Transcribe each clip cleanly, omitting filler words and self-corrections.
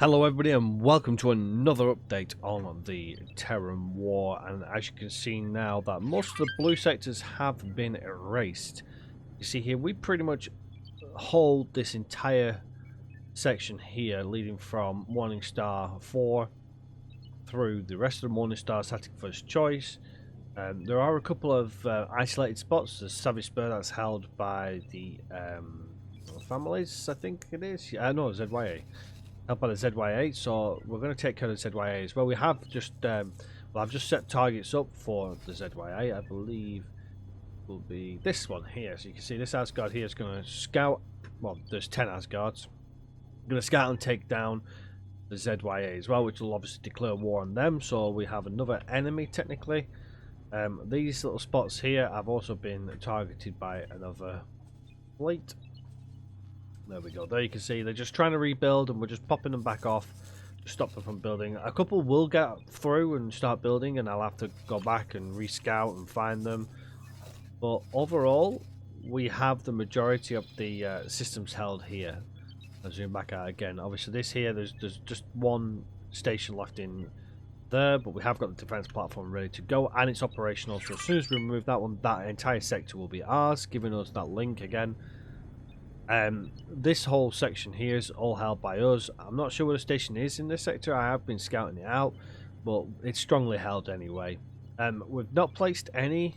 Hello everybody and welcome to another update on the Terran War, and as you can see now that most of the blue sectors have been erased. You see here we pretty much hold this entire section here leading from Morning Star 4 through the rest of the Morning Star static first choice. There are a couple of isolated spots. The Savage Spur that's held by the families, I think it is. Yeah, no, ZYA. Help by the ZYA, so we're going to take care of the ZYA as well. We have just, well, I've just set targets up for the ZYA. I believe will be this one here. So you can see this Asgard here is going to scout. Well, there's 10 Asgards. Going to scout and take down the ZYA as well, which will obviously declare war on them. So we have another enemy technically. These little spots here have also been targeted by another fleet. There we go. There you can see they're just trying to rebuild, and we're just popping them back off to stop them from building. A couple will get through and start building, and I'll have to go back and rescout and find them. But overall, we have the majority of the systems held here. I'll zoom back out again. Obviously, this here, there's just one station left in there, but we have got the defense platform ready to go, and it's operational. So as soon as we remove that one, that entire sector will be ours, giving us that link again. This whole section here is all held by us. I'm not sure where the station is in this sector. I have been scouting it out, but it's strongly held anyway. We've not placed any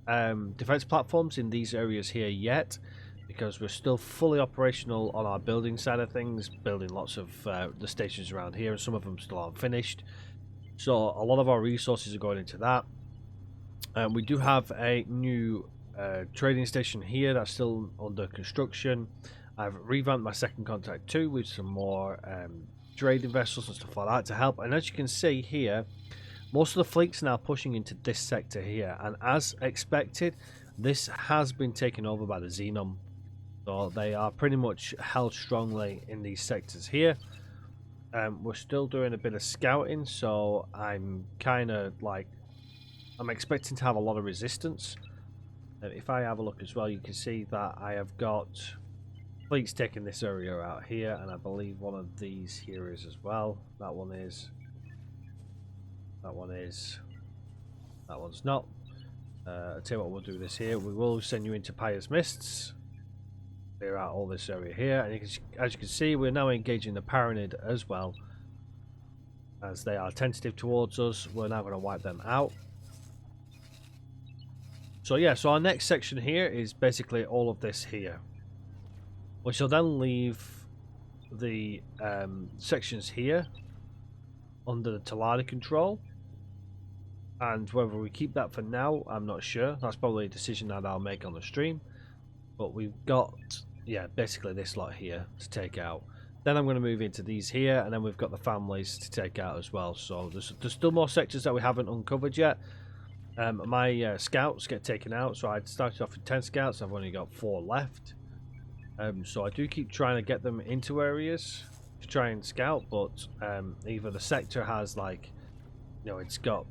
defense platforms in these areas here yet, because we're still fully operational on our building side of things, building lots of the stations around here, and some of them still aren't finished. So a lot of our resources are going into that. We do have a new trading station here that's still under construction. I've revamped my second contact too with some more trading vessels and stuff like that to help. And as you can see here, most of the fleet's now pushing into this sector here, and as expected, this has been taken over by the Xenon. So they are pretty much held strongly in these sectors here. We're still doing a bit of scouting, so I'm kind of like, I'm expecting to have a lot of resistance. If I have a look as well, you can see that I have got fleets taking this area out here, and I believe one of these here is as well. That one is. That one is. That one's not. I'll tell you what, we'll do this here. We will send you into Pious Mists. Clear out all this area here, and as you can see, we're now engaging the Paranid as well. As they are tentative towards us, we're now going to wipe them out. So yeah, so our next section here is basically all of this here. We shall then leave the sections here under the Talada control. And whether we keep that for now, I'm not sure. That's probably a decision that I'll make on the stream. But we've got, yeah, basically this lot here to take out. Then I'm going to move into these here, and then we've got the families to take out as well. So there's still more sectors that we haven't uncovered yet. My scouts get taken out, so I started off with 10 scouts. I've only got 4 left. So I do keep trying to get them into areas to try and scout, but either the sector has, like, you know, it's got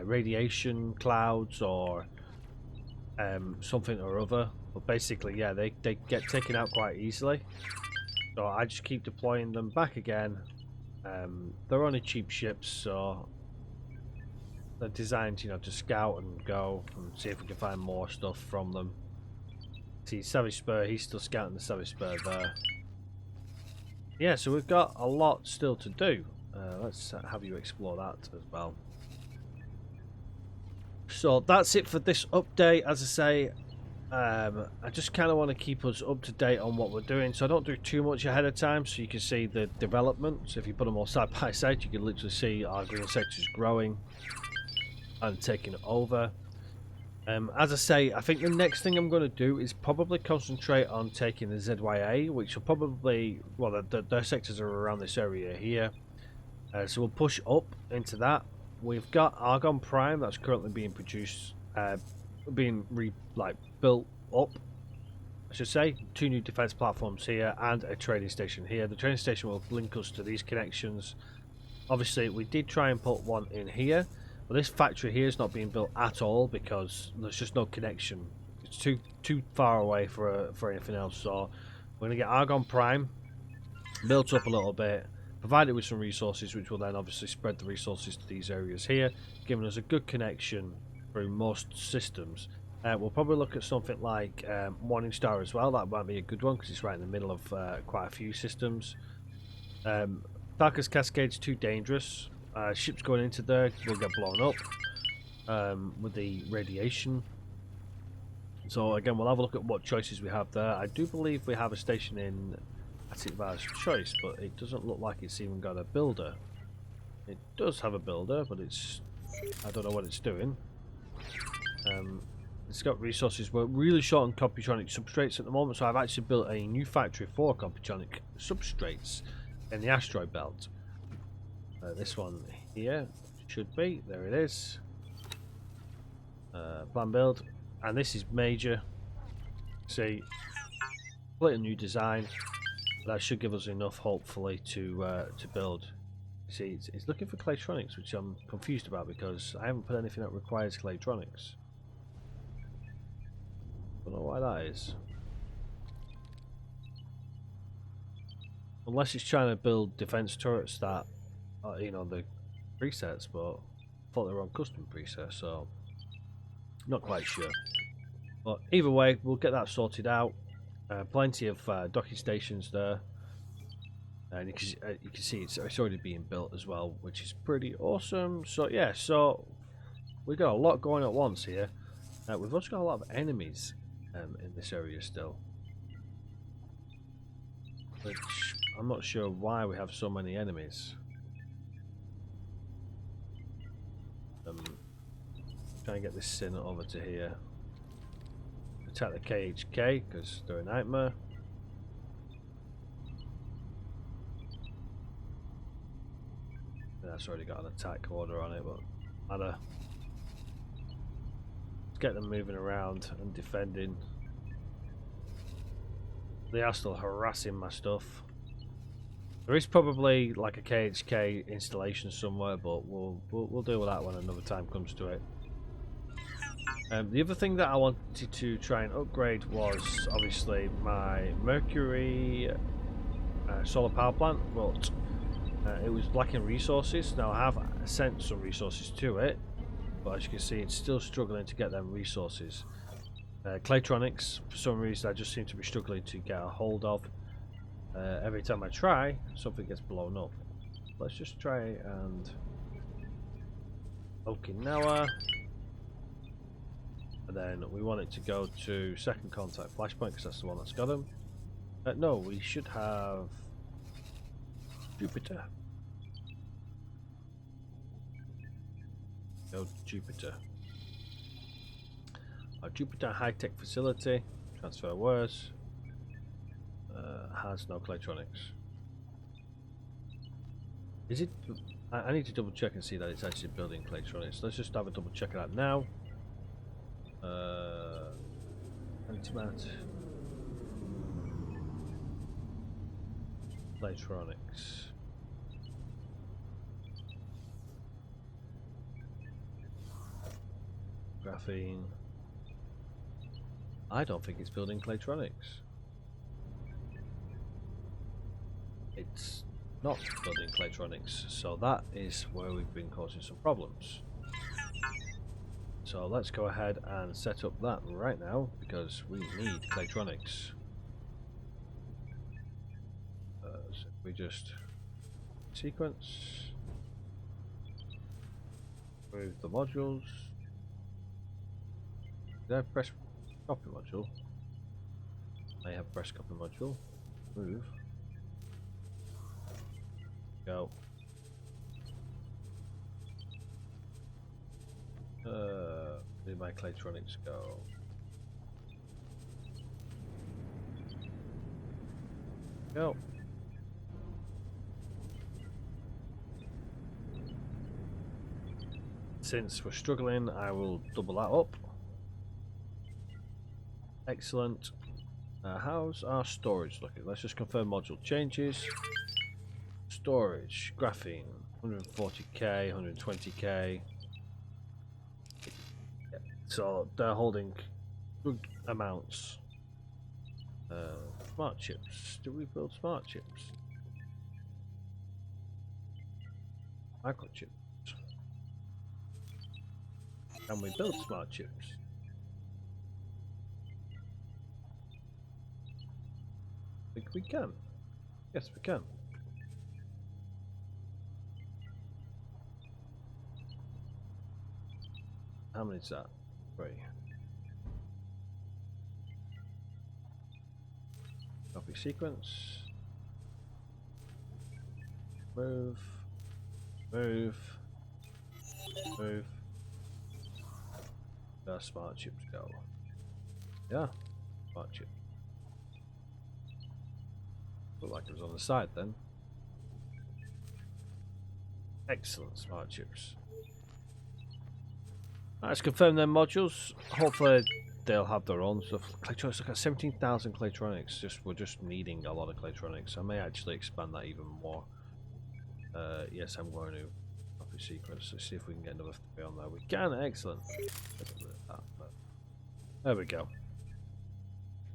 radiation clouds or something or other. But basically, yeah, they get taken out quite easily. So I just keep deploying them back again. They're only cheap ships, so they're designed, you know, to scout and go and see if we can find more stuff from them. See, Savage Spur, he's still scouting the Savage Spur there. Yeah, so we've got a lot still to do. Let's have you explore that as well. So that's it for this update. As I say, I just kind of want to keep us up to date on what we're doing, so I don't do too much ahead of time, so you can see the development. So if you put them all side by side, you can literally see our green sectors growing and taking it over. As I say, I think the next thing I'm going to do is probably concentrate on taking the ZYA, which will probably, well, their sectors are around this area here. So we'll push up into that. We've got Argon Prime that's currently being produced, being built up, I should say. 2 new defense platforms here and a trading station here. The trading station will link us to these connections. Obviously, we did try and put one in here, but this factory here is not being built at all because there's just no connection. It's too far away for anything else. So we're going to get Argon Prime built up a little bit, provided with some resources, which will then obviously spread the resources to these areas here, giving us a good connection through most systems. We'll probably look at something like Morning Star as well. That might be a good one because it's right in the middle of quite a few systems. Darkest Cascade's too dangerous. Ships going into there will get blown up with the radiation. So again, we'll have a look at what choices we have there. I do believe we have a station in Atikvar's Choice, but it doesn't look like it's even got a builder. It does have a builder, but I don't know what it's doing. It's got resources. We're really short on Computronic substrates at the moment, so I've actually built a new factory for Computronic substrates in the asteroid belt. This one here should be. There it is. Plan build. And this is major. See, completely new design. That should give us enough, hopefully, to build. See, it's looking for Claytronics, which I'm confused about because I haven't put anything that requires Claytronics. Don't know why that is. Unless it's trying to build defense turrets that, you know, the presets, but I thought they were on custom presets, so not quite sure. But either way, we'll get that sorted out. Plenty of docking stations there, and you can see it's already being built as well, which is pretty awesome. So yeah, so we've got a lot going at once here. We've also got a lot of enemies in this area still, which I'm not sure why we have so many enemies. Try and get this sin over to here. Attack the KHK because they're a nightmare. That's already got an attack order on it, but matter. Let's get them moving around and defending. They are still harassing my stuff. There is probably like a KHK installation somewhere, but we'll deal with that when another time comes to it. The other thing that I wanted to try and upgrade was obviously my Mercury solar power plant, but it was lacking resources. Now I have sent some resources to it, but as you can see, it's still struggling to get them resources. Claytronics, for some reason, I just seem to be struggling to get a hold of. Every time I try, something gets blown up. Let's just try and Okinawa. And then we want it to go to second contact flashpoint because that's the one that's got them. No, we should have Jupiter. Go to Jupiter. Our Jupiter high-tech facility, transfer words, has no Claytronics. Is it? I need to double check and see that it's actually building Claytronics. Let's just have a double check of that now. Antimat. Claytronics. Graphene. I don't think it's building Claytronics. It's not building Claytronics, so that is where we've been causing some problems. So let's go ahead and set up that right now because we need Claytronics. So we just sequence, move the modules. Did I press copy module? I have press copy module. Move. Go. Where did my Claytronics go? Go. Since we're struggling, I will double that up. Excellent. How's our storage looking? Let's just confirm module changes. Storage, graphene, 140k, 120k. So they're holding good amounts. Smart chips. Do we build smart chips? Microchips. Can we build smart chips? I think we can. Yes, we can. How many is that? 3. Copy sequence. Move. Move. Move. Where smart chips go? Yeah, smart chip. Looked like it was on the side then. Excellent smart chips. Let's confirm their modules. Hopefully they'll have their own stuff. Claytronics, look at 17,000 Claytronics. We're just needing a lot of Claytronics. I may actually expand that even more. Yes, I'm going to copy sequence. Let's see if we can get another 3 on there. We can, excellent. There we go.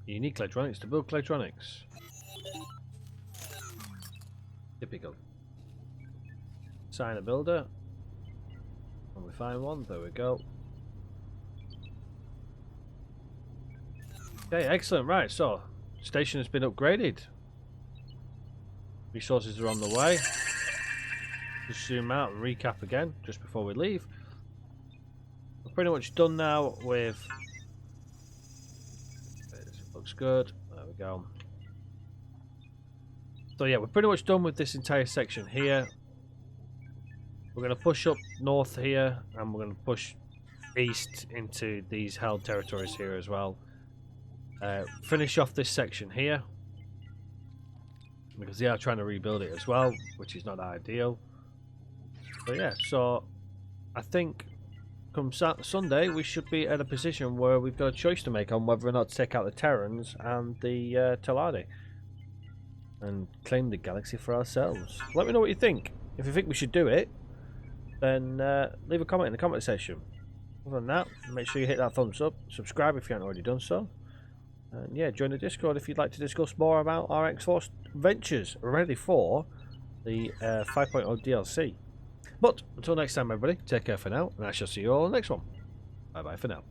You need Claytronics to build Claytronics. Typical. Sign a builder. When we find one, there we go. Okay, excellent. Right, so station has been upgraded. Resources are on the way. Just zoom out and recap again just before we leave. We're pretty much done now with. Looks good. There we go. So yeah, we're pretty much done with this entire section here. We're going to push up north here, and we're going to push east into these held territories here as well. Finish off this section here, because they are trying to rebuild it as well, which is not ideal. But yeah, so I think come Sunday we should be at a position where we've got a choice to make on whether or not to take out the Terrans and the Teladi and claim the galaxy for ourselves. Let me know what you think. If you think we should do it, then leave a comment in the comment section. Other than that, make sure you hit that thumbs up, subscribe if you haven't already done so, and yeah, join the Discord if you'd like to discuss more about our X-Force ventures ready for the 5.0 DLC. But until next time, everybody, take care for now, and I shall see you all in the next one. Bye bye for now.